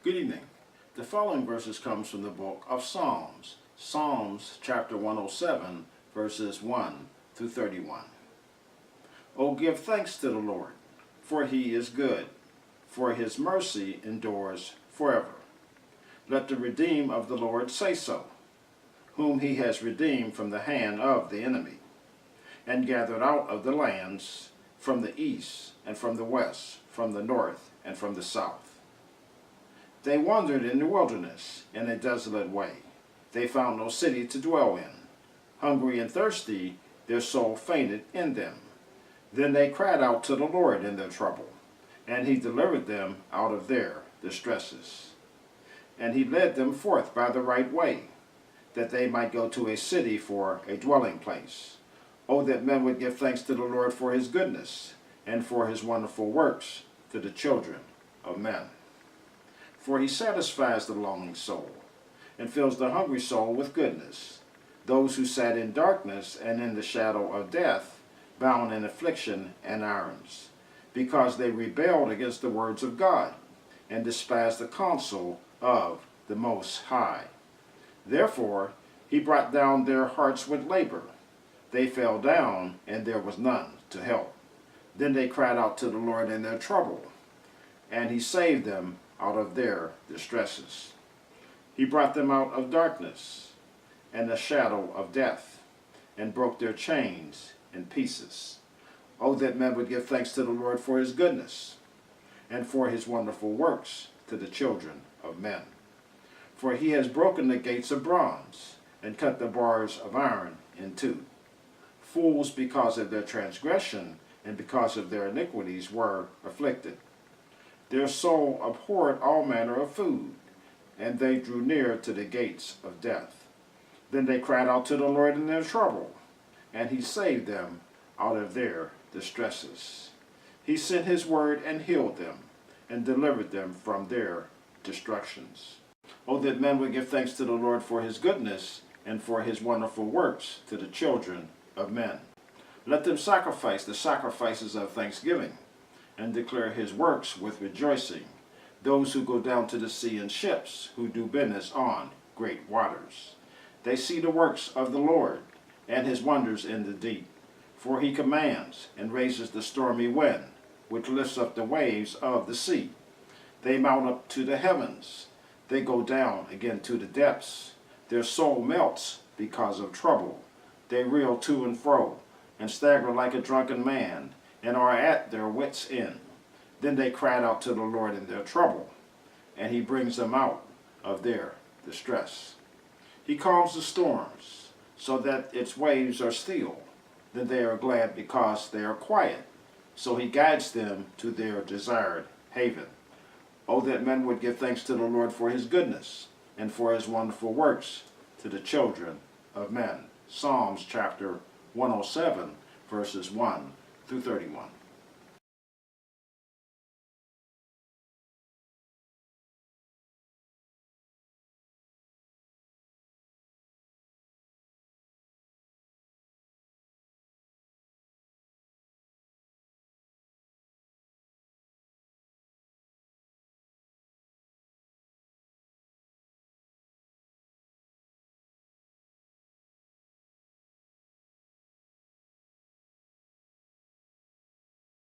Good evening. The following verses comes from the book of Psalms. Psalms chapter 107, verses 1 through 31. O give thanks to the Lord, for he is good, for his mercy endures forever. Let the redeemed of the Lord say so, whom he has redeemed from the hand of the enemy, and gathered out of the lands from the east and from the west, from the north and from the south. They wandered in the wilderness, in a desolate way. They found no city to dwell in. Hungry and thirsty, their soul fainted in them. Then they cried out to the Lord in their trouble, and he delivered them out of their distresses. And he led them forth by the right way, that they might go to a city for a dwelling place. Oh, that men would give thanks to the Lord for his goodness, and for his wonderful works to the children of men. For he satisfies the longing soul, and fills the hungry soul with goodness. Those who sat in darkness and in the shadow of death, bound in affliction and irons, because they rebelled against the words of God, and despised the counsel of the Most High. Therefore he brought down their hearts with labor. They fell down, and there was none to help. Then they cried out to the Lord in their trouble, and he saved them out of their distresses. He brought them out of darkness and the shadow of death, and broke their chains in pieces. Oh, that men would give thanks to the Lord for his goodness, and for his wonderful works to the children of men. For he has broken the gates of bronze, and cut the bars of iron in two. Fools, because of their transgression and because of their iniquities, were afflicted. Their soul abhorred all manner of food, and they drew near to the gates of death. Then they cried out to the Lord in their trouble, and he saved them out of their distresses. He sent his word and healed them, and delivered them from their destructions. Oh, that men would give thanks to the Lord for his goodness, and for his wonderful works to the children of men. Let them sacrifice the sacrifices of thanksgiving, and declare his works with rejoicing. Those who go down to the sea in ships, who do business on great waters. They see the works of the Lord, and his wonders in the deep. For he commands, and raises the stormy wind, which lifts up the waves of the sea. They mount up to the heavens. They go down again to the depths. Their soul melts because of trouble. They reel to and fro, and stagger like a drunken man, and are at their wits' end. Then they cried out to the Lord in their trouble, and he brings them out of their distress. He calms the storms, so that its waves are still. Then they are glad because they are quiet. So he guides them to their desired haven. Oh, that men would give thanks to the Lord for his goodness, and for his wonderful works to the children of men. Psalms chapter 107, verses 1 through 31.